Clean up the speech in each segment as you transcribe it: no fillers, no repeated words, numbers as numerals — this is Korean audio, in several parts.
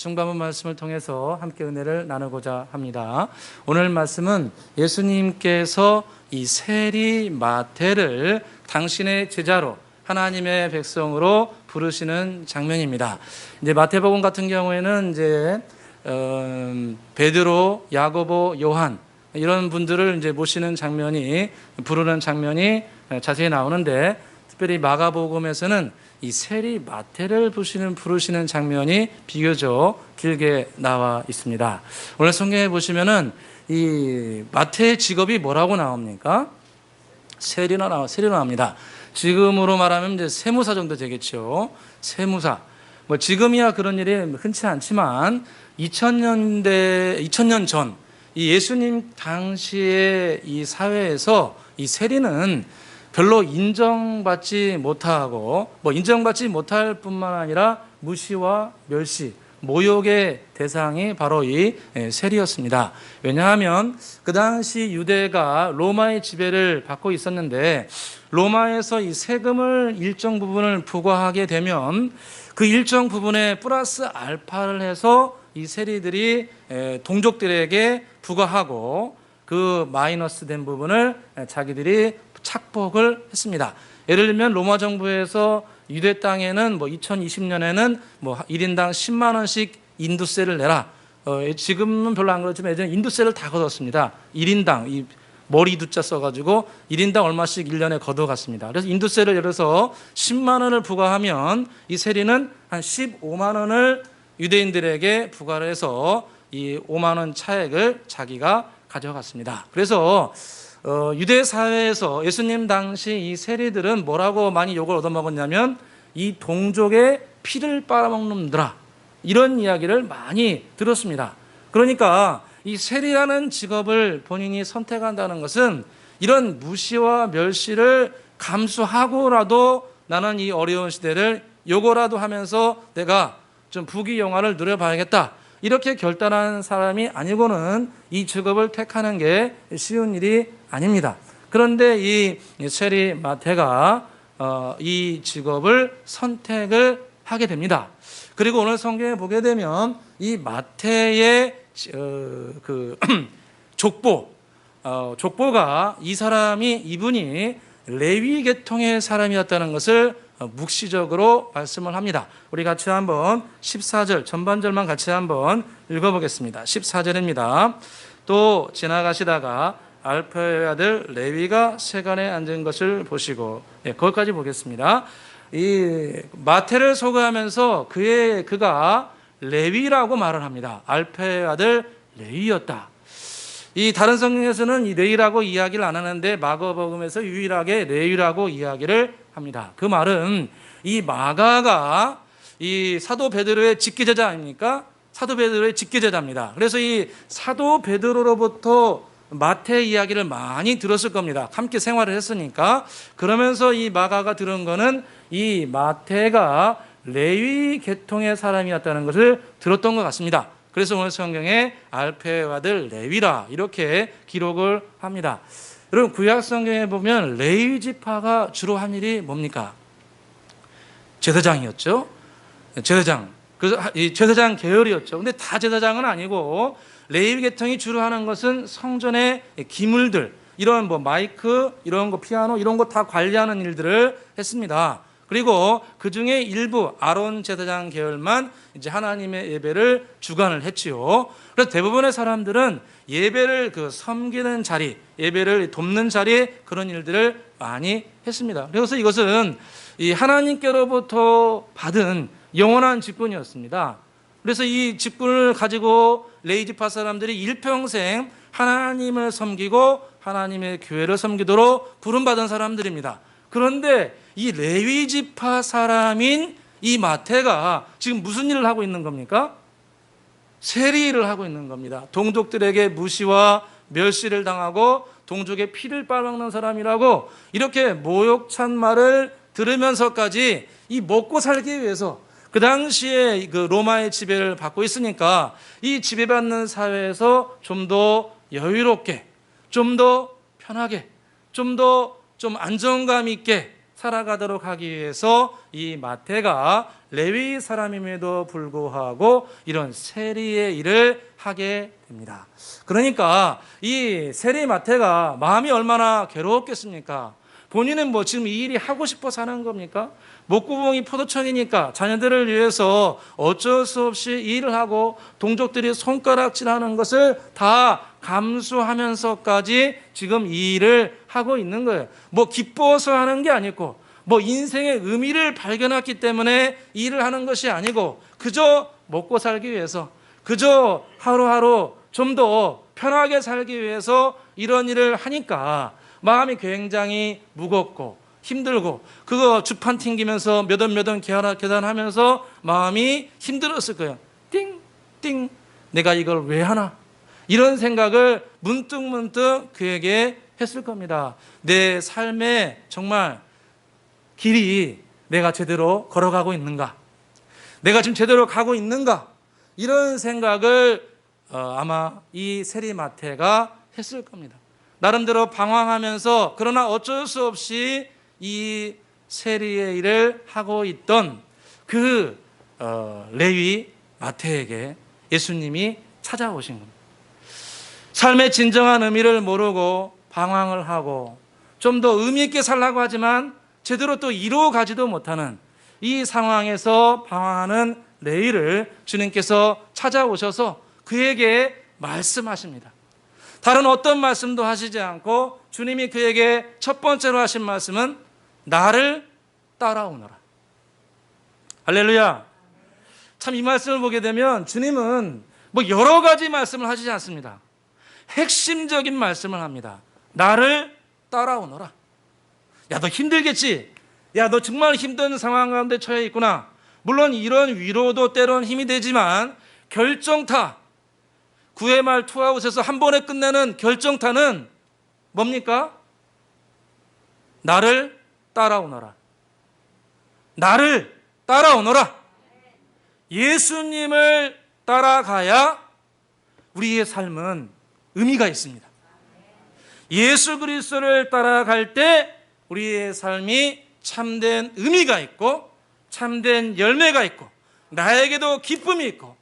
중반부 말씀을 통해서 함께 은혜를 나누고자 합니다. 오늘 말씀은 예수님께서 이 세리 마태를 당신의 제자로 하나님의 백성으로 부르시는 장면입니다. 이제 마태복음 같은 경우에는 이제 베드로, 야고보, 요한 이런 분들을 이제 모시는 장면이 부르는 장면이 자세히 나오는데 특별히 마가복음에서는 이 세리 마태를 부르시는 장면이 비교적 길게 나와 있습니다. 오늘 성경에 보시면은 이 마태의 직업이 뭐라고 나옵니까? 세리로 나옵니다. 지금으로 말하면 이제 세무사 정도 되겠죠. 세무사. 뭐 지금이야 그런 일이 흔치 않지만 2000년 전 이 예수님 당시의 이 사회에서 이 세리는 별로 인정받지 못하고 인정받지 못할 뿐만 아니라 무시와 멸시, 모욕의 대상이 바로 이 세리였습니다. 왜냐하면 그 당시 유대가 로마의 지배를 받고 있었는데 로마에서 이 세금을 일정 부분을 부과하게 되면 그 일정 부분에 플러스 알파를 해서 이 세리들이 동족들에게 부과하고 그 마이너스 된 부분을 자기들이 착복을 했습니다. 예를 들면 로마 정부에서 유대 땅에는 2020년에는 1인당 10만 원씩 인두세를 내라. 지금은 별로 안 그렇지만 예전에 인두세를 다 걷었습니다. 1인당 이 머리 두자 써가지고 1인당 얼마씩 1년에 걷어갔습니다. 그래서 인두세를 예를 들어서 10만 원을 부과하면 이 세리는 한 15만 원을 유대인들에게 부과를 해서 이 5만 원 차액을 자기가 가져갔습니다. 그래서 유대 사회에서 예수님 당시 이 세리들은 뭐라고 많이 욕을 얻어먹었냐면 이 동족의 피를 빨아먹는 놈들아, 이런 이야기를 많이 들었습니다. 그러니까 이 세리라는 직업을 본인이 선택한다는 것은 이런 무시와 멸시를 감수하고라도 나는 이 어려운 시대를 요거라도 하면서 내가 좀 부귀영화를 누려봐야겠다, 이렇게 결단한 사람이 아니고는 이 직업을 택하는 게 쉬운 일이 아닙니다. 그런데 이 세리 마태가 이 직업을 선택을 하게 됩니다. 그리고 오늘 성경에 보게 되면 이 마태의 족보가 이분이 레위 계통의 사람이었다는 것을 묵시적으로 말씀을 합니다. 우리 같이 한번 14절 전반절만 같이 한번 읽어보겠습니다. 14절입니다. 또 지나가시다가 알페의 아들 레위가 세간에 앉은 것을 보시고, 거기까지 보겠습니다. 이 마태를 소개하면서 그가 레위라고 말을 합니다. 알페의 아들 레위였다. 이 다른 성경에서는 이 레위라고 이야기를 안 하는데 마가복음에서 유일하게 레위라고 이야기를 합니다. 그 말은 이 마가가 이 사도 베드로의 직계제자 아닙니까? 사도 베드로의 직계제자입니다. 그래서 이 사도 베드로로부터 마태 이야기를 많이 들었을 겁니다. 함께 생활을 했으니까. 그러면서 이 마가가 들은 거는 이 마태가 레위 계통의 사람이었다는 것을 들었던 것 같습니다. 그래서 오늘 성경에 알페의 아들 레위라 이렇게 기록을 합니다. 여러분, 구약 성경에 보면 레위 지파가 주로 한 일이 뭡니까? 제사장이었죠. 제사장. 그래서 이 제사장 계열이었죠. 근데 다 제사장은 아니고 레위 계통이 주로 하는 것은 성전의 기물들, 이런 마이크, 이런 거 피아노, 이런 거 다 관리하는 일들을 했습니다. 그리고 그 중에 일부 아론 제사장 계열만 이제 하나님의 예배를 주관을 했지요. 그래서 대부분의 사람들은 예배를 섬기는 자리, 예배를 돕는 자리, 그런 일들을 많이 했습니다. 그래서 이것은 이 하나님께로부터 받은 영원한 직분이었습니다. 그래서 이 직분을 가지고 레위 지파 사람들이 일평생 하나님을 섬기고 하나님의 교회를 섬기도록 부름받은 사람들입니다. 그런데 이 레위 지파 사람인 이 마태가 지금 무슨 일을 하고 있는 겁니까? 세리 일을 하고 있는 겁니다. 동족들에게 무시와 멸시를 당하고 동족의 피를 빨아먹는 사람이라고 이렇게 모욕찬 말을 들으면서까지 이 먹고 살기 위해서, 그 당시에 그 로마의 지배를 받고 있으니까 이 지배받는 사회에서 좀 더 여유롭게, 좀 더 편하게, 좀 더 안정감 있게 살아가도록 하기 위해서 이 마태가 레위 사람임에도 불구하고 이런 세리의 일을 하게 됩니다. 그러니까 이 세리 마태가 마음이 얼마나 괴로웠겠습니까? 본인은 뭐 지금 이 일이 하고 싶어서 하는 겁니까? 목구멍이 포도청이니까 자녀들을 위해서 어쩔 수 없이 일을 하고 동족들이 손가락질하는 것을 다 감수하면서까지 지금 이 일을 하고 있는 거예요. 뭐 기뻐서 하는 게 아니고 뭐 인생의 의미를 발견했기 때문에 일을 하는 것이 아니고 그저 먹고 살기 위해서, 그저 하루하루 좀 더 편하게 살기 위해서 이런 일을 하니까 마음이 굉장히 무겁고 힘들고, 그거 주판 튕기면서 몇 원 계산하면서 마음이 힘들었을 거예요. 띵띵, 내가 이걸 왜 하나? 이런 생각을 문득문득 그에게 했을 겁니다. 내 삶에 정말 길이 내가 제대로 걸어가고 있는가? 내가 지금 제대로 가고 있는가? 이런 생각을 아마 이 세리마태가 했을 겁니다. 나름대로 방황하면서 그러나 어쩔 수 없이 이 세리의 일을 하고 있던 그 레위 마태에게 예수님이 찾아오신 겁니다. 삶의 진정한 의미를 모르고 방황을 하고 좀 더 의미 있게 살려고 하지만 제대로 또 이루어가지도 못하는 이 상황에서 방황하는 레위를 주님께서 찾아오셔서 그에게 말씀하십니다. 다른 어떤 말씀도 하시지 않고 주님이 그에게 첫 번째로 하신 말씀은 나를 따라오너라. 할렐루야. 참 이 말씀을 보게 되면 주님은 뭐 여러 가지 말씀을 하시지 않습니다. 핵심적인 말씀을 합니다. 나를 따라오너라. 야, 너 힘들겠지? 야, 너 정말 힘든 상황 가운데 처해 있구나. 물론 이런 위로도 때론 힘이 되지만 결정타, 9회 말 투아웃에서 한 번에 끝내는 결정타는 뭡니까? 나를 따라오너라. 나를 따라오너라. 예수님을 따라가야 우리의 삶은 의미가 있습니다. 예수 그리스도를 따라갈 때 우리의 삶이 참된 의미가 있고 참된 열매가 있고 나에게도 기쁨이 있고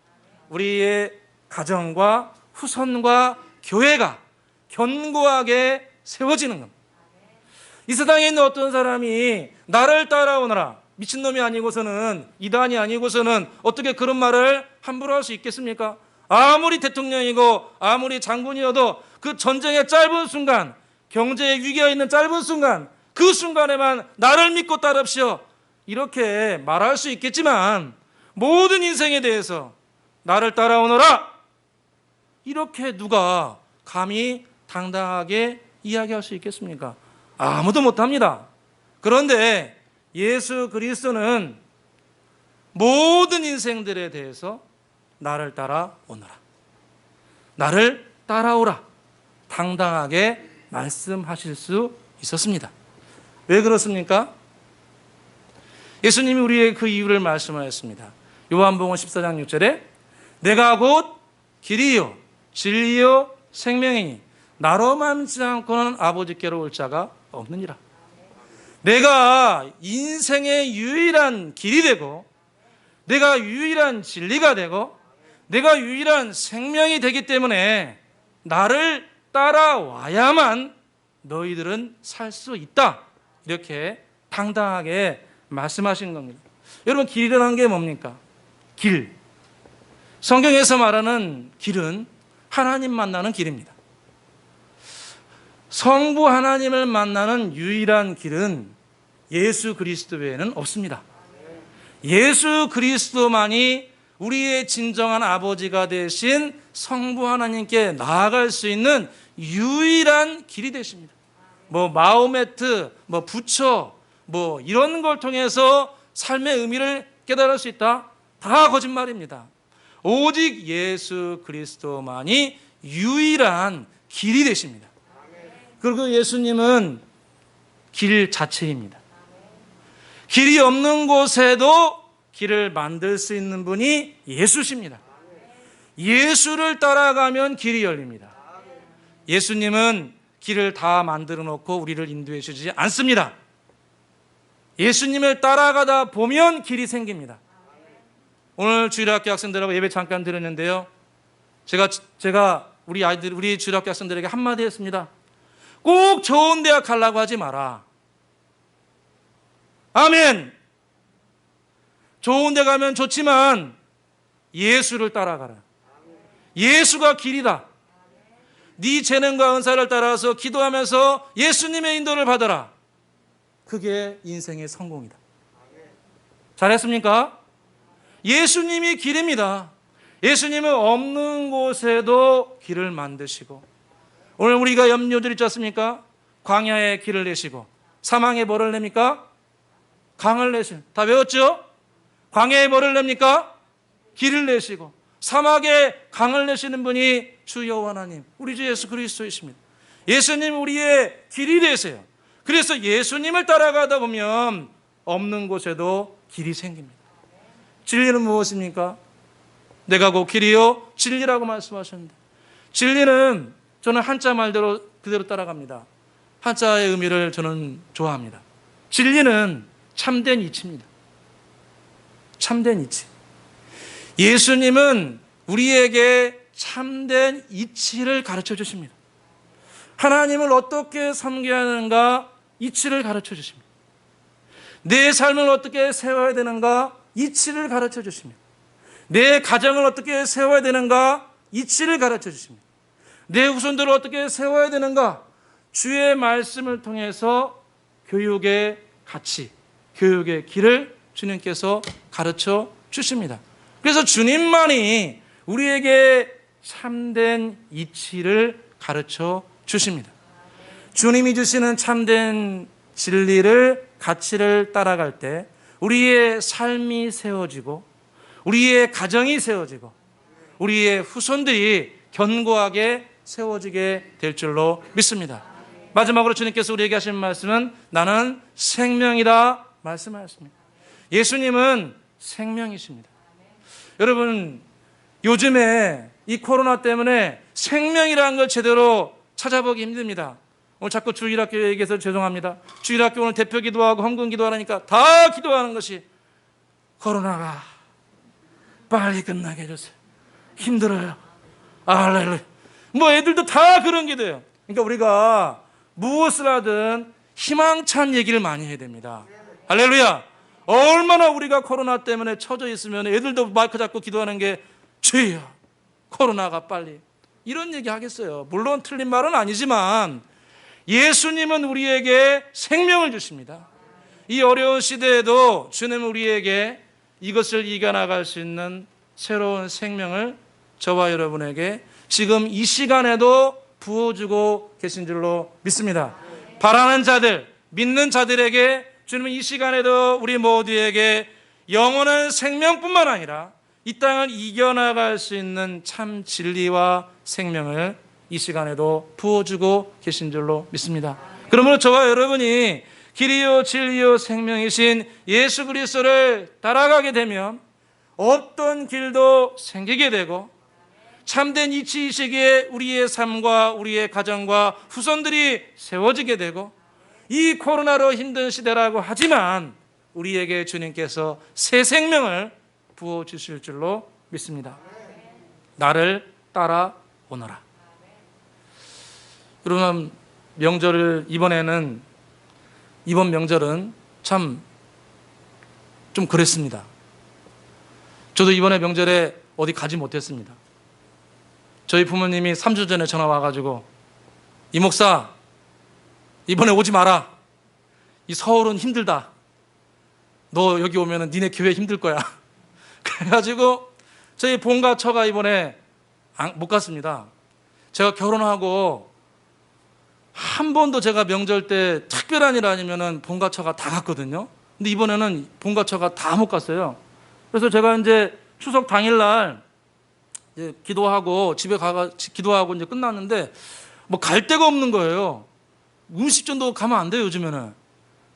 우리의 가정과 후손과 교회가 견고하게 세워지는 겁니다. 이 세상에 있는 어떤 사람이 나를 따라오너라, 미친놈이 아니고서는, 이단이 아니고서는 어떻게 그런 말을 함부로 할 수 있겠습니까? 아무리 대통령이고 아무리 장군이어도 그 전쟁의 짧은 순간, 경제의 위기가 있는 짧은 순간, 그 순간에만 나를 믿고 따릅시오, 이렇게 말할 수 있겠지만 모든 인생에 대해서 나를 따라오너라, 이렇게 누가 감히 당당하게 이야기할 수 있겠습니까? 아무도 못합니다. 그런데 예수 그리스도는 모든 인생들에 대해서 나를 따라오너라, 나를 따라오라, 당당하게 말씀하실 수 있었습니다. 왜 그렇습니까? 예수님이 우리의 그 이유를 말씀하셨습니다. 요한복음 14장 6절에 내가 곧 길이요 진리요 생명이니 나로 말미암지 않고는 아버지께로 올 자가 없느니라. 내가 인생의 유일한 길이 되고 내가 유일한 진리가 되고 내가 유일한 생명이 되기 때문에 나를 따라와야만 너희들은 살 수 있다, 이렇게 당당하게 말씀하신 겁니다. 여러분, 길이라는 게 뭡니까? 길. 성경에서 말하는 길은 하나님 만나는 길입니다. 성부 하나님을 만나는 유일한 길은 예수 그리스도 외에는 없습니다. 예수 그리스도만이 우리의 진정한 아버지가 되신 성부 하나님께 나아갈 수 있는 유일한 길이 되십니다. 뭐 마호메트, 뭐 부처, 뭐 이런 걸 통해서 삶의 의미를 깨달을 수 있다? 다 거짓말입니다. 오직 예수 그리스도만이 유일한 길이 되십니다. 그리고 예수님은 길 자체입니다. 길이 없는 곳에도 길을 만들 수 있는 분이 예수십니다. 예수를 따라가면 길이 열립니다. 예수님은 길을 다 만들어 놓고 우리를 인도해 주지 않습니다. 예수님을 따라가다 보면 길이 생깁니다. 오늘 주일학교 학생들하고 예배 잠깐 드렸는데요. 제가 우리 주일학교 학생들에게 한마디 했습니다. 꼭 좋은 대학 가려고 하지 마라. 아멘. 좋은 데 가면 좋지만 예수를 따라가라. 예수가 길이다. 네 재능과 은사를 따라서 기도하면서 예수님의 인도를 받아라. 그게 인생의 성공이다. 잘했습니까? 예수님이 길입니다. 예수님은 없는 곳에도 길을 만드시고, 오늘 우리가 염려들 있지 않습니까? 광야에 길을 내시고, 사망에 뭐를 냅니까? 강을 내시고. 다 외웠죠? 광야에 뭐를 냅니까? 길을 내시고, 사막에 강을 내시는 분이 주 여호와 하나님, 우리 주 예수 그리스도이십니다. 예수님 우리의 길이 되세요. 그래서 예수님을 따라가다 보면 없는 곳에도 길이 생깁니다. 진리는 무엇입니까? 내가 곧 길이요 진리라고 말씀하셨는데, 진리는 저는 한자 말대로 그대로 따라갑니다. 한자의 의미를 저는 좋아합니다. 진리는 참된 이치입니다. 참된 이치. 예수님은 우리에게 참된 이치를 가르쳐 주십니다. 하나님을 어떻게 섬겨야 하는가 이치를 가르쳐 주십니다. 내 삶을 어떻게 세워야 되는가 이치를 가르쳐 주십니다. 내 가정을 어떻게 세워야 되는가 이치를 가르쳐 주십니다. 내 후손들을 어떻게 세워야 되는가 주의 말씀을 통해서 교육의 가치, 교육의 길을 주님께서 가르쳐 주십니다. 그래서 주님만이 우리에게 참된 이치를 가르쳐 주십니다. 주님이 주시는 참된 진리를, 가치를 따라갈 때 우리의 삶이 세워지고, 우리의 가정이 세워지고, 우리의 후손들이 견고하게 세워지게 될 줄로 믿습니다. 마지막으로 주님께서 우리에게 하신 말씀은 나는 생명이다 말씀하셨습니다. 예수님은 생명이십니다. 여러분, 요즘에 이 코로나 때문에 생명이라는 걸 제대로 찾아보기 힘듭니다. 오늘 자꾸 주일학교 얘기해서 죄송합니다. 주일학교 오늘 대표 기도하고 헌금 기도하라니까 다 기도하는 것이 코로나가 빨리 끝나게 해주세요. 힘들어요. 할렐루야. 뭐 애들도 다 그런 기도예요. 그러니까 우리가 무엇을 하든 희망찬 얘기를 많이 해야 됩니다. 할렐루야. 얼마나 우리가 코로나 때문에 처져 있으면 애들도 마이크 잡고 기도하는 게 주여 코로나가 빨리, 이런 얘기 하겠어요. 물론 틀린 말은 아니지만 예수님은 우리에게 생명을 주십니다. 이 어려운 시대에도 주님은 우리에게 이것을 이겨나갈 수 있는 새로운 생명을 저와 여러분에게 지금 이 시간에도 부어주고 계신 줄로 믿습니다. 바라는 자들, 믿는 자들에게 주님은 이 시간에도 우리 모두에게 영원한 생명뿐만 아니라 이 땅을 이겨나갈 수 있는 참 진리와 생명을 이 시간에도 부어주고 계신 줄로 믿습니다. 그러므로 저와 여러분이 길이요 진리요 생명이신 예수 그리스도를 따라가게 되면 어떤 길도 생기게 되고, 참된 이치이시기에 우리의 삶과 우리의 가정과 후손들이 세워지게 되고, 이 코로나로 힘든 시대라고 하지만 우리에게 주님께서 새 생명을 부어주실 줄로 믿습니다. 나를 따라오너라. 여러분, 명절을 이번 명절은 참 좀 그랬습니다. 저도 이번에 명절에 어디 가지 못했습니다. 저희 부모님이 3주 전에 전화 와가지고 이 목사 이번에 오지 마라. 이 서울은 힘들다. 너 여기 오면 니네 교회 힘들 거야. 그래가지고 저희 본가 처가 이번에 못 갔습니다. 제가 결혼하고 한 번도 제가 명절 때 특별한 일 아니면은 본가 처가 다 갔거든요. 근데 이번에는 본가 처가 다 못 갔어요. 그래서 제가 이제 추석 당일날 이제 기도하고 집에 기도하고 이제 끝났는데 뭐 갈 데가 없는 거예요. 음식점도 가면 안 돼요, 요즘에는.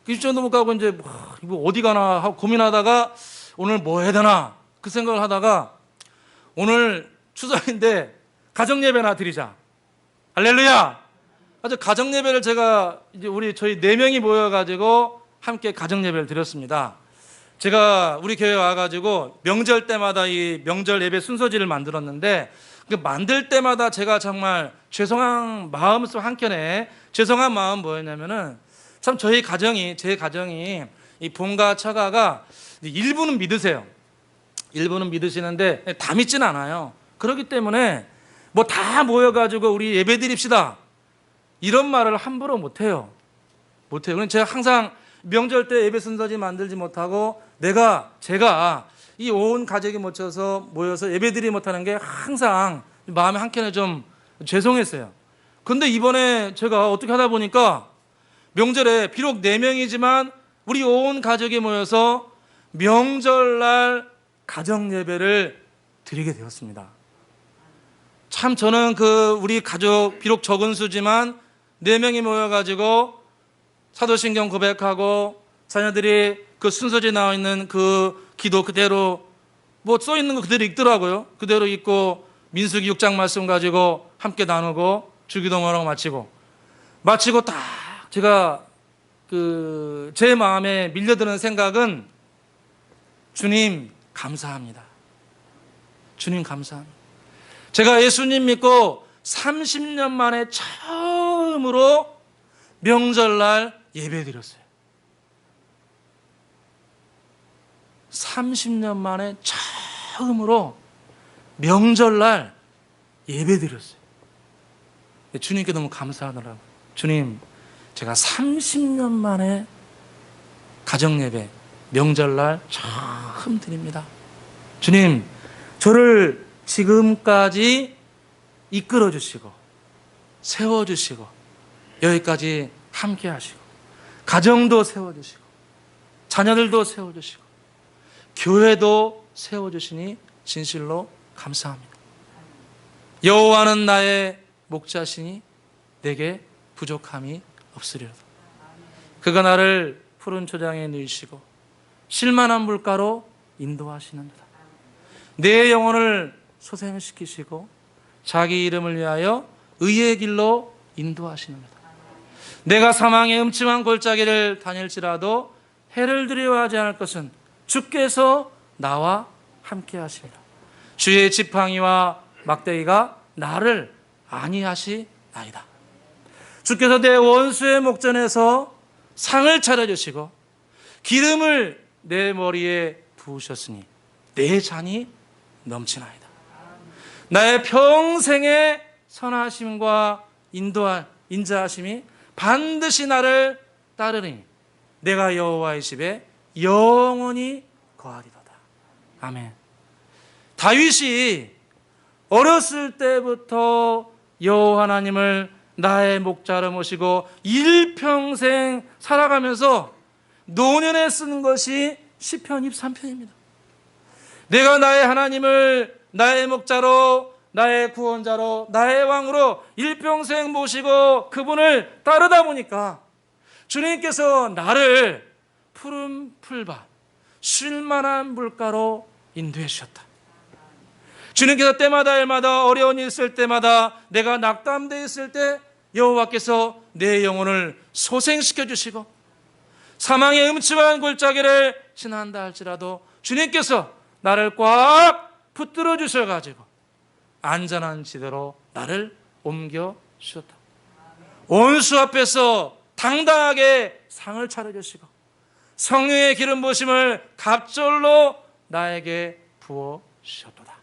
음식점도 못 가고 이제 이거 어디 가나 하고 고민하다가 오늘 뭐 해야 되나 그 생각을 하다가 오늘 추석인데 가정 예배나 드리자. 할렐루야. 아주 가정 예배를 제가 이제 저희 4명이 모여가지고 함께 가정 예배를 드렸습니다. 제가 우리 교회 와가지고 명절 때마다 이 명절 예배 순서지를 만들었는데 그 만들 때마다 제가 정말 죄송한 마음속 한켠에 죄송한 마음 뭐였냐면은 참 제 가정이 이 본가 처가가 일부는 믿으세요. 일부는 믿으시는데 다 믿지는 않아요. 그렇기 때문에 뭐 다 모여가지고 우리 예배 드립시다 이런 말을 함부로 못해요. 그래서 제가 항상 명절 때 예배 순서지 만들지 못하고 제가 이 온 가족이 모여서 예배드리지 못하는 게 항상 마음에 한켠에 좀 죄송했어요. 근데 이번에 제가 어떻게 하다 보니까 명절에 비록 4명이지만 우리 온 가족이 모여서 명절날 가정 예배를 드리게 되었습니다. 참 저는 우리 가족 비록 적은 수지만 4명이 모여가지고 사도신경 고백하고 자녀들이 그 순서지에 나와 있는 그 기도 그대로 뭐 써 있는 거 그대로 읽더라고요. 그대로 읽고 민수기 6장 말씀 가지고 함께 나누고 주기도문하고 마치고 딱 제가 제 마음에 밀려드는 생각은 주님 감사합니다. 주님 감사합니다. 제가 예수님 믿고 30년 만에 처음으로 명절날 예배드렸어요. 30년 만에 처음으로 명절날 예배드렸어요. 주님께 너무 감사하더라고요. 주님, 제가 30년 만에 가정예배 명절날 처음 드립니다. 주님, 저를 지금까지 이끌어주시고 세워주시고 여기까지 함께 하시고 가정도 세워주시고 자녀들도 세워주시고 교회도 세워주시니 진실로 감사합니다. 여호와는 나의 목자시니 내게 부족함이 없으리로다. 그가 나를 푸른 초장에 누이시고 실만한 물가로 인도하시는도다. 내 영혼을 소생시키시고 자기 이름을 위하여 의의 길로 인도하시는도다. 내가 사망의 음침한 골짜기를 다닐지라도 해를 두려워하지 않을 것은 주께서 나와 함께 하십니다. 주의 지팡이와 막대기가 나를 안위하시나이다. 주께서 내 원수의 목전에서 상을 차려주시고 기름을 내 머리에 부으셨으니 내 잔이 넘치나이다. 나의 평생의 선하심과 인자하심이 반드시 나를 따르니 내가 여호와의 집에 영원히 거하리로다. 아멘. 다윗이 어렸을 때부터 여호와 하나님을 나의 목자로 모시고 일평생 살아가면서 노년에 쓰는 것이 시편 23편입니다. 내가 나의 하나님을 나의 목자로 나의 구원자로 나의 왕으로 일평생 모시고 그분을 따르다 보니까 주님께서 나를 푸른 풀밭 쉴만한 물가로 인도해 주셨다. 주님께서 때마다 일마다 어려운 일 있을 때마다 내가 낙담되어 있을 때 여호와께서 내 영혼을 소생시켜 주시고 사망의 음침한 골짜기를 지난다 할지라도 주님께서 나를 꽉 붙들어 주셔가지고 안전한 지대로 나를 옮겨 주셨다. 원수 앞에서 당당하게 상을 차려주시고 성령의 기름 부으심을 갑절로 나에게 부어 주셨도다.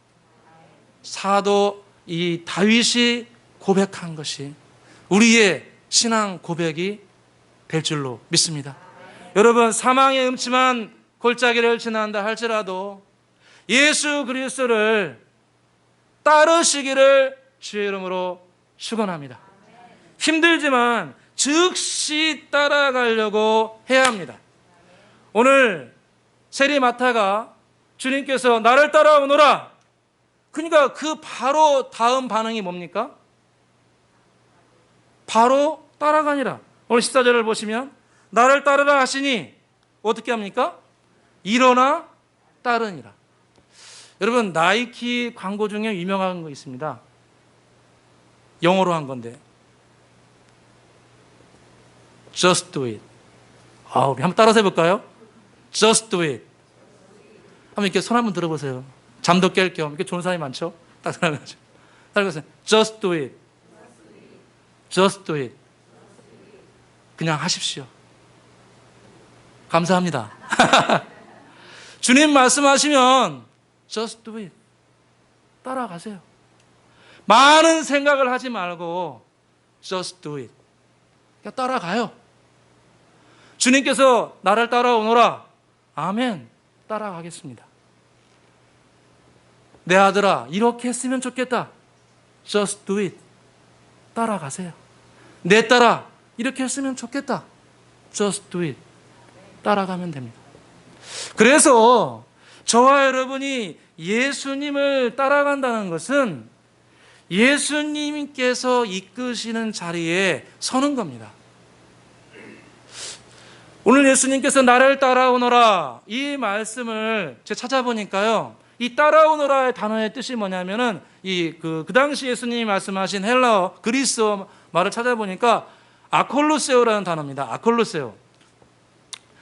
사도 이 다윗이 고백한 것이 우리의 신앙 고백이 될 줄로 믿습니다. 여러분, 사망의 음침한 골짜기를 지난다 할지라도 예수 그리스도를 따르시기를 주의 이름으로 축원합니다. 힘들지만 즉시 따라가려고 해야 합니다. 오늘 세리 마타가 주님께서 나를 따라오너라. 그러니까 그 바로 다음 반응이 뭡니까? 바로 따라가니라. 오늘 14절을 보시면 나를 따르라 하시니 어떻게 합니까? 일어나 따르니라. 여러분, 나이키 광고 중에 유명한 거 있습니다. 영어로 한 건데 Just do it. 우리 한번 따라서 해볼까요? Just do it. 한번 이렇게 손 한번 들어보세요. 잠도 깰 겸. 이렇게 좋은 사람이 많죠? 딱 따라가죠. 따라가세요. Just do it. Just do it. 그냥 하십시오. 감사합니다. 주님 말씀하시면 Just do it. 따라가세요. 많은 생각을 하지 말고 Just do it. 그냥 따라가요. 주님께서 나를 따라오너라. 아멘. 따라가겠습니다. 내 아들아, 이렇게 했으면 좋겠다. Just do it. 따라가세요. 내 딸아, 이렇게 했으면 좋겠다. Just do it. 따라가면 됩니다. 그래서 저와 여러분이 예수님을 따라간다는 것은 예수님께서 이끄시는 자리에 서는 겁니다. 오늘 예수님께서 나를 따라오너라, 이 말씀을 제가 찾아보니까요, 이 따라오너라의 단어의 뜻이 뭐냐면은 그 당시 예수님이 말씀하신 헬라어 그리스어 말을 찾아보니까 아콜루세오라는 단어입니다. 아콜루세오.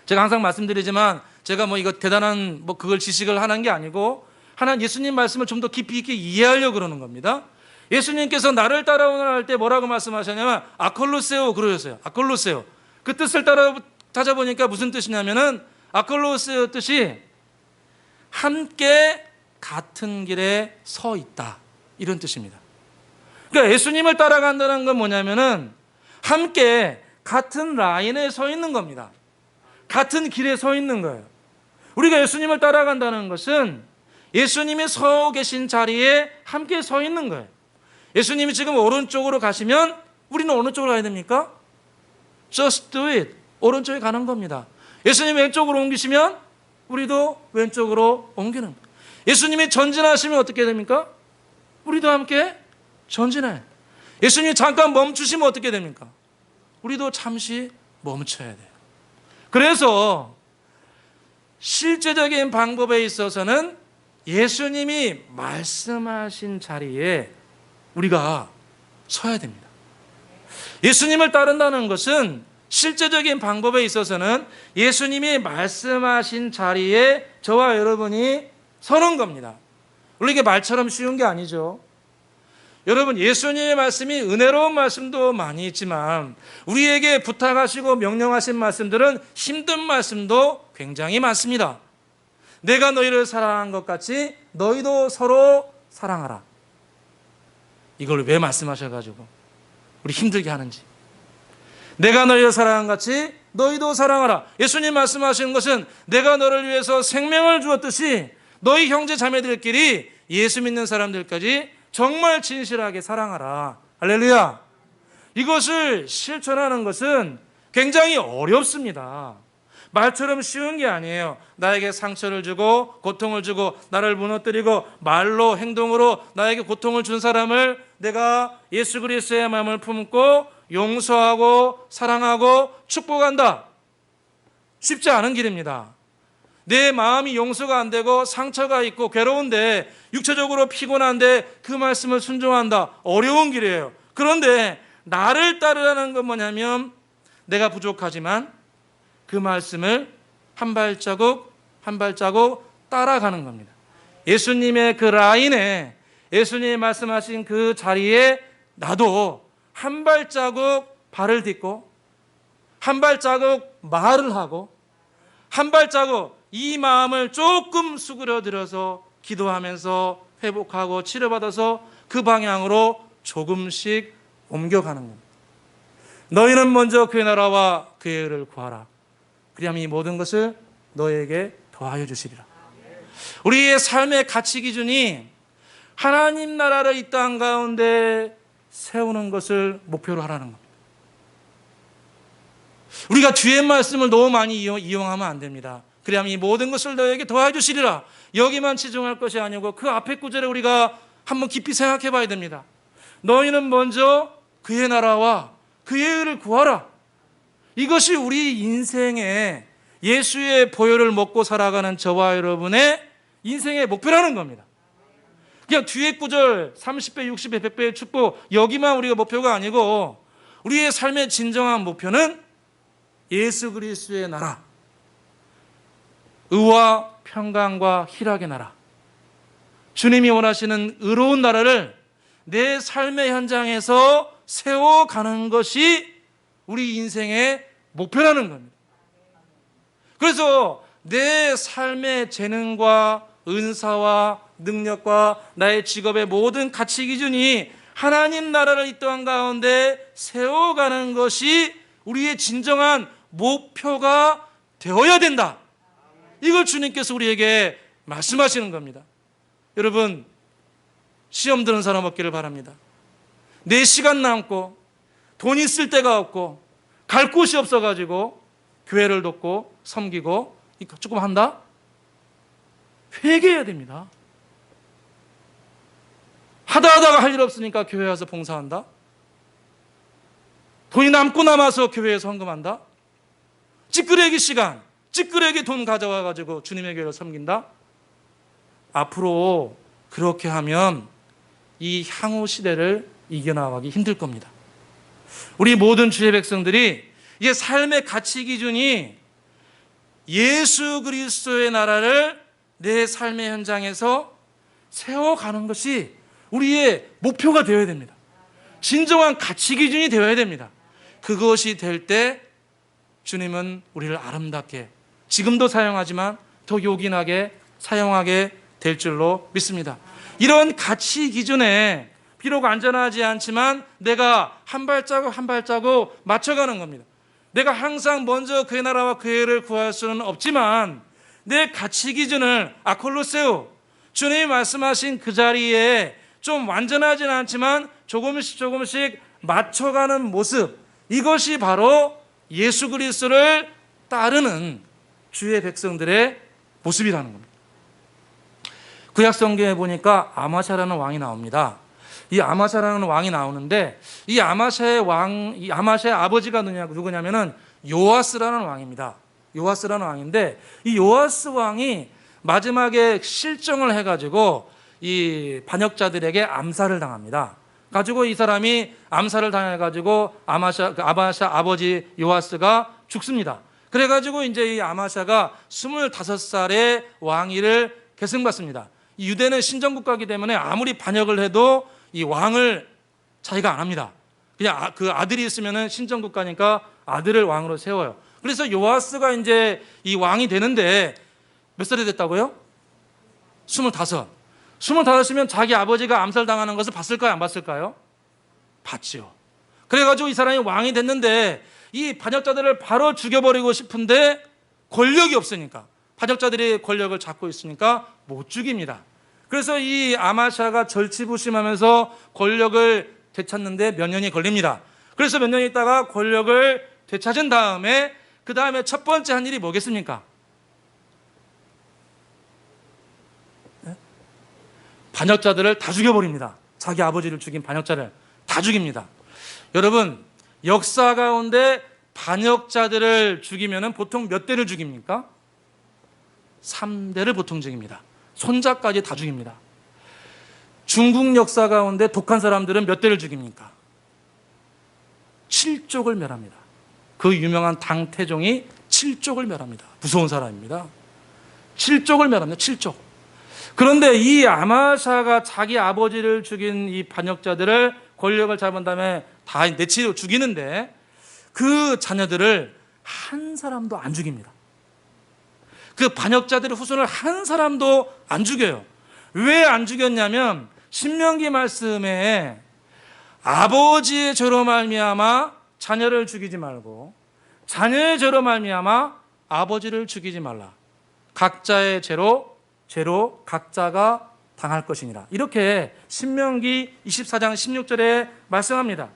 제가 항상 말씀드리지만 제가 이거 대단한 그걸 지식을 하는 게 아니고 하나님 예수님 말씀을 좀 더 깊이 있게 이해하려고 그러는 겁니다. 예수님께서 나를 따라오너라 할 때 뭐라고 말씀하셨냐면 아콜루세오 그러셨어요. 아콜루세오. 그 뜻을 찾아보니까 무슨 뜻이냐면은 아콜루세오 뜻이 함께 같은 길에 서 있다, 이런 뜻입니다. 그러니까 예수님을 따라간다는 건 뭐냐면은 함께 같은 라인에 서 있는 겁니다. 같은 길에 서 있는 거예요. 우리가 예수님을 따라간다는 것은 예수님이 서 계신 자리에 함께 서 있는 거예요. 예수님이 지금 오른쪽으로 가시면 우리는 어느 쪽으로 가야 됩니까? Just do it. 오른쪽에 가는 겁니다. 예수님이 왼쪽으로 옮기시면 우리도 왼쪽으로 옮기는 거예요. 예수님이 전진하시면 어떻게 됩니까? 우리도 함께 전진해요. 예수님이 잠깐 멈추시면 어떻게 됩니까? 우리도 잠시 멈춰야 돼요. 그래서 실제적인 방법에 있어서는 예수님이 말씀하신 자리에 우리가 서야 됩니다. 예수님을 따른다는 것은 실제적인 방법에 있어서는 예수님이 말씀하신 자리에 저와 여러분이 서는 겁니다. 물론 이게 말처럼 쉬운 게 아니죠. 여러분, 예수님의 말씀이 은혜로운 말씀도 많이 있지만 우리에게 부탁하시고 명령하신 말씀들은 힘든 말씀도 굉장히 많습니다. 내가 너희를 사랑한 것 같이 너희도 서로 사랑하라. 이걸 왜 말씀하셔가지고 우리 힘들게 하는지. 내가 너희를 사랑한 것 같이 너희도 사랑하라. 예수님 말씀하시는 것은 내가 너를 위해서 생명을 주었듯이 너희 형제 자매들끼리 예수 믿는 사람들까지 정말 진실하게 사랑하라. 할렐루야. 이것을 실천하는 것은 굉장히 어렵습니다. 말처럼 쉬운 게 아니에요. 나에게 상처를 주고 고통을 주고 나를 무너뜨리고 말로 행동으로 나에게 고통을 준 사람을 내가 예수 그리스도의 마음을 품고 용서하고 사랑하고 축복한다. 쉽지 않은 길입니다. 내 마음이 용서가 안 되고 상처가 있고 괴로운데 육체적으로 피곤한데 그 말씀을 순종한다. 어려운 길이에요. 그런데 나를 따르라는 건 뭐냐면 내가 부족하지만 그 말씀을 한 발자국 한 발자국 따라가는 겁니다. 예수님의 그 라인에 예수님이 말씀하신 그 자리에 나도 한 발자국 발을 딛고 한 발자국 말을 하고 한 발자국 이 마음을 조금 수그려들여서 기도하면서 회복하고 치료받아서 그 방향으로 조금씩 옮겨가는 겁니다. 너희는 먼저 그의 나라와 그의 의를 구하라. 그리하면 이 모든 것을 너희에게 더하여 주시리라. 우리의 삶의 가치 기준이 하나님 나라를 이 땅 가운데 세우는 것을 목표로 하라는 겁니다. 우리가 뒤에 말씀을 너무 많이 이용하면 안 됩니다. 그리하면 이 모든 것을 너희에게 더하여 주시리라. 여기만 치중할 것이 아니고 그 앞에 구절에 우리가 한번 깊이 생각해 봐야 됩니다. 너희는 먼저 그의 나라와 그의 의를 구하라. 이것이 우리 인생의 예수의 보혈을 먹고 살아가는 저와 여러분의 인생의 목표라는 겁니다. 그냥 뒤에 구절 30배, 60배, 100배의 축복 여기만 우리가 목표가 아니고 우리의 삶의 진정한 목표는 예수 그리스도의 나라, 의와 평강과 희락의 나라, 주님이 원하시는 의로운 나라를 내 삶의 현장에서 세워가는 것이 우리 인생의 목표라는 겁니다. 그래서 내 삶의 재능과 은사와 능력과 나의 직업의 모든 가치 기준이 하나님 나라를 이 땅 가운데 세워가는 것이 우리의 진정한 목표가 되어야 된다. 이걸 주님께서 우리에게 말씀하시는 겁니다. 여러분, 시험 드는 사람 없기를 바랍니다. 내 시간 남고 돈이 쓸 데가 없고 갈 곳이 없어가지고 교회를 돕고 섬기고 조금 한다? 회개해야 됩니다. 하다가 할 일 없으니까 교회 와서 봉사한다? 돈이 남고 남아서 교회에서 헌금한다? 찌끄레기 시간, 찌끄레기 돈 가져와가지고 주님의 교회를 섬긴다? 앞으로 그렇게 하면 이 향후 시대를 이겨나가기 힘들 겁니다. 우리 모든 주의 백성들이 이제 삶의 가치 기준이 예수 그리스도의 나라를 내 삶의 현장에서 세워가는 것이 우리의 목표가 되어야 됩니다. 진정한 가치 기준이 되어야 됩니다. 그것이 될 때 주님은 우리를 아름답게, 지금도 사용하지만 더 요긴하게 사용하게 될 줄로 믿습니다. 이런 가치 기준에 비록 안전하지 않지만 내가 한 발자국 한 발자국 맞춰가는 겁니다. 내가 항상 먼저 그의 나라와 그의 의를 구할 수는 없지만 내 가치 기준을 아콜로세우, 주님이 말씀하신 그 자리에 좀 완전하진 않지만 조금씩 맞춰가는 모습, 이것이 바로 예수 그리스도를 따르는 주의 백성들의 모습이라는 겁니다. 구약 성경에 보니까 아마샤라는 왕이 나옵니다. 이 아마샤라는 왕이 나오는데 이 아마샤의 아버지가 누구냐면은 요아스라는 왕입니다. 요아스라는 왕인데 이 요아스 왕이 마지막에 실정을 해가지고 이 반역자들에게 암살을 당합니다. 가지고 이 사람이 암살을 당해가지고 아마샤 아버지 요아스가 죽습니다. 그래가지고 이제 이 아마샤가 25살의 왕위를 계승받습니다. 이 유대는 신정국가이기 때문에 아무리 반역을 해도 이 왕을 자기가 안 합니다. 그냥 그 아들이 있으면은 신정국가니까 아들을 왕으로 세워요. 그래서 요아스가 이제 이 왕이 되는데 몇 살이 됐다고요? 25. 25이면 자기 아버지가 암살당하는 것을 봤을까요? 안 봤을까요? 봤죠. 그래가지고 이 사람이 왕이 됐는데 이 반역자들을 바로 죽여버리고 싶은데 권력이 없으니까, 반역자들이 권력을 잡고 있으니까 못 죽입니다. 그래서 이 아마샤가 절치부심하면서 권력을 되찾는데 몇 년이 걸립니다. 그래서 몇 년 있다가 권력을 되찾은 다음에 그 다음에 첫 번째 한 일이 뭐겠습니까? 반역자들을 다 죽여버립니다. 자기 아버지를 죽인 반역자를 다 죽입니다. 여러분, 역사 가운데 반역자들을 죽이면 보통 몇 대를 죽입니까? 3대를 보통 죽입니다. 손자까지 다 죽입니다. 중국 역사 가운데 독한 사람들은 몇 대를 죽입니까? 7족을 멸합니다. 그 유명한 당태종이 7족을 멸합니다. 무서운 사람입니다. 7족을 멸합니다. 7족. 그런데 이 아마샤가 자기 아버지를 죽인 이 반역자들을 권력을 잡은 다음에 다 내치로 죽이는데 그 자녀들을 한 사람도 안 죽입니다. 그 반역자들의 후손을 한 사람도 안 죽여요. 왜 안 죽였냐면 신명기 말씀에 아버지의 죄로 말미암아 자녀를 죽이지 말고 자녀의 죄로 말미암아 아버지를 죽이지 말라. 각자의 죄로 각자가 당할 것이니라. 이렇게 신명기 24장 16절에 말씀합니다.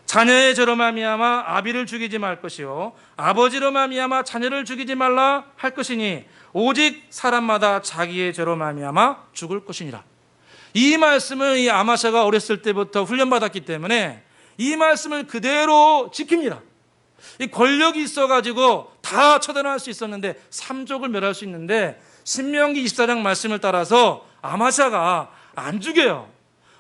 자녀의 죄로 말미암아 아비를 죽이지 말 것이요 아버지로 말미암아 자녀를 죽이지 말라 할 것이니 오직 사람마다 자기의 죄로 말미암아 죽을 것이니라. 이 말씀을 이 아마샤가 어렸을 때부터 훈련받았기 때문에 이 말씀을 그대로 지킵니다. 이 권력이 있어가지고 다 처단할 수 있었는데 3족을 멸할 수 있는데 신명기 24장 말씀을 따라서 아마샤가 안 죽여요.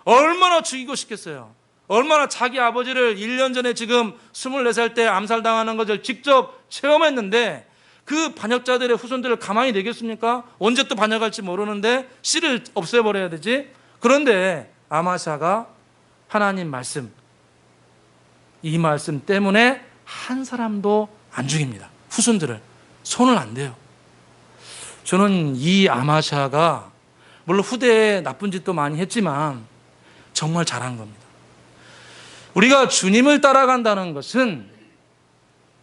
얼마나 죽이고 싶겠어요. 얼마나 자기 아버지를 1년 전에 지금 24살 때 암살당하는 것을 직접 체험했는데 그 반역자들의 후손들을 가만히 내겠습니까? 언제 또 반역할지 모르는데 씨를 없애버려야 되지. 그런데 아마샤가 하나님 말씀, 이 말씀 때문에 한 사람도 안 죽입니다. 후손들을 손을 안 대요. 저는 이 아마샤가 물론 후대에 나쁜 짓도 많이 했지만 정말 잘한 겁니다. 우리가 주님을 따라간다는 것은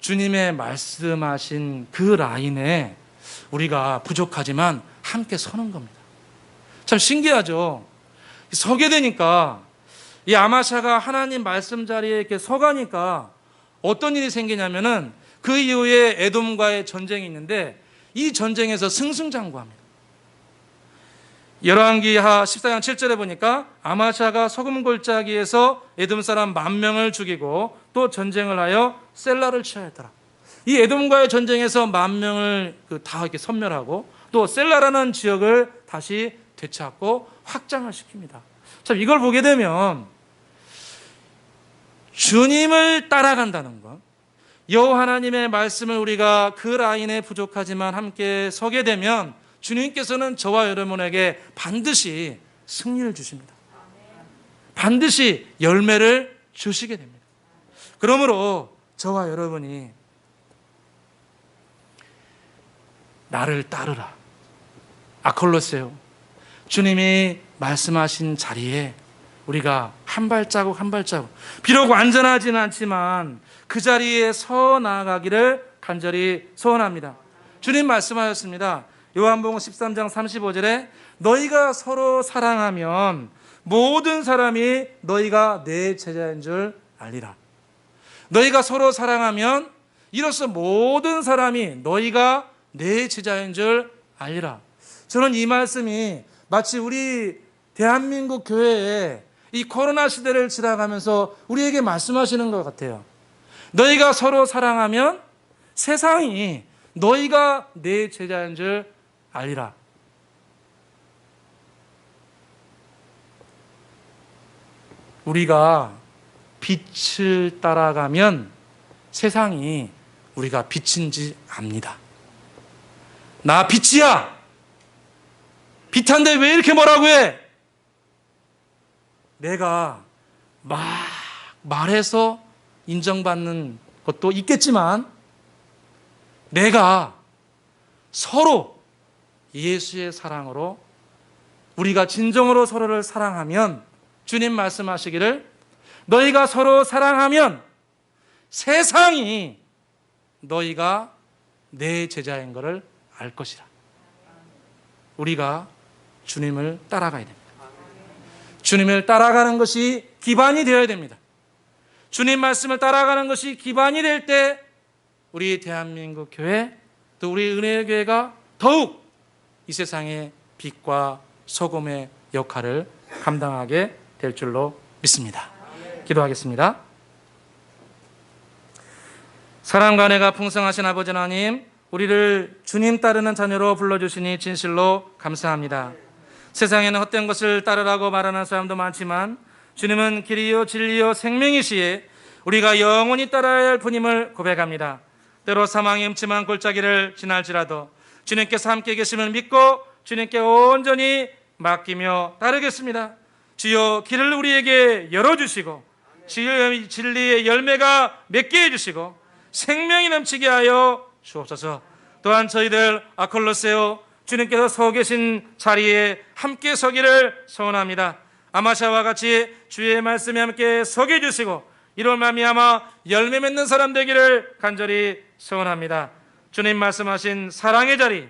주님의 말씀하신 그 라인에 우리가 부족하지만 함께 서는 겁니다. 참 신기하죠. 서게 되니까 이 아마샤가 하나님 말씀 자리에 이렇게 서가니까 어떤 일이 생기냐면은 그 이후에 에돔과의 전쟁이 있는데 이 전쟁에서 승승장구합니다. 열왕기하 14장 7절에 보니까 아마샤가 소금 골짜기에서 에돔 사람 10,000명을 죽이고 또 전쟁을 하여 셀라를 취하였더라. 이 에돔과의 전쟁에서 10,000명을 다 이렇게 섬멸하고 또 셀라라는 지역을 다시 되찾고 확장을 시킵니다. 참 이걸 보게 되면 주님을 따라간다는 것, 여호와 하나님의 말씀을 우리가 그 라인에 부족하지만 함께 서게 되면 주님께서는 저와 여러분에게 반드시 승리를 주십니다. 반드시 열매를 주시게 됩니다. 그러므로 저와 여러분이 나를 따르라. 아콜로세요. 주님이 말씀하신 자리에 우리가 한 발자국 한 발자국, 비록 안전하지는 않지만 그 자리에 서 나아가기를 간절히 소원합니다. 주님 말씀하셨습니다. 요한복음 13장 35절에 너희가 서로 사랑하면 모든 사람이 너희가 내 제자인 줄 알리라. 너희가 서로 사랑하면 이로써 모든 사람이 너희가 내 제자인 줄 알리라. 저는 이 말씀이 마치 우리 대한민국 교회에 이 코로나 시대를 지나가면서 우리에게 말씀하시는 것 같아요. 너희가 서로 사랑하면 세상이 너희가 내 제자인 줄 알리라. 우리가 빛을 따라가면 세상이 우리가 빛인지 압니다. 나 빛이야. 빛한데 왜 이렇게 뭐라고 해? 내가 막 말해서 인정받는 것도 있겠지만 내가 서로 예수의 사랑으로 우리가 진정으로 서로를 사랑하면 주님 말씀하시기를 너희가 서로 사랑하면 세상이 너희가 내 제자인 것을 알 것이라. 우리가 주님을 따라가야 됩니다. 주님을 따라가는 것이 기반이 되어야 됩니다. 주님 말씀을 따라가는 것이 기반이 될 때 우리 대한민국 교회 또 우리 은혜의 교회가 더욱 이 세상의 빛과 소금의 역할을 감당하게 될 줄로 믿습니다. 기도하겠습니다. 사랑과 은혜가 풍성하신 아버지 하나님, 우리를 주님 따르는 자녀로 불러주시니 진실로 감사합니다. 세상에는 헛된 것을 따르라고 말하는 사람도 많지만 주님은 길이요 진리요 생명이시에 우리가 영원히 따라야 할 분임을 고백합니다. 때로 사망의 음침한 골짜기를 지날지라도 주님께서 함께 계심을 믿고 주님께 온전히 맡기며 따르겠습니다. 주여 길을 우리에게 열어주시고 주여 진리의 열매가 맺게 해주시고 생명이 넘치게 하여 주옵소서. 또한 저희들 아콜로세오 주님께서 서 계신 자리에 함께 서기를 소원합니다. 아마샤와 같이 주의 말씀에 함께 서게 해주시고 이로 말미암아 열매 맺는 사람 되기를 간절히 소원합니다. 주님 말씀하신 사랑의 자리,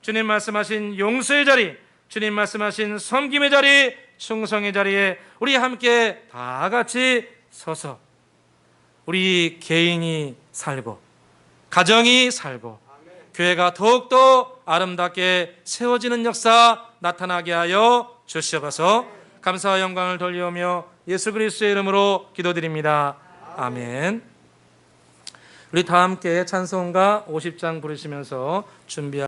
주님 말씀하신 용서의 자리, 주님 말씀하신 섬김의 자리, 충성의 자리에 우리 함께 다 같이 서서 우리 개인이 살고 가정이 살고 교회가 더욱더 아름답게 세워지는 역사 나타나게 하여 주시옵소서. 감사와 영광을 돌리오며 예수 그리스도의 이름으로 기도드립니다. 아멘. 우리 다 함께 찬송가 50장 부르시면서 준비할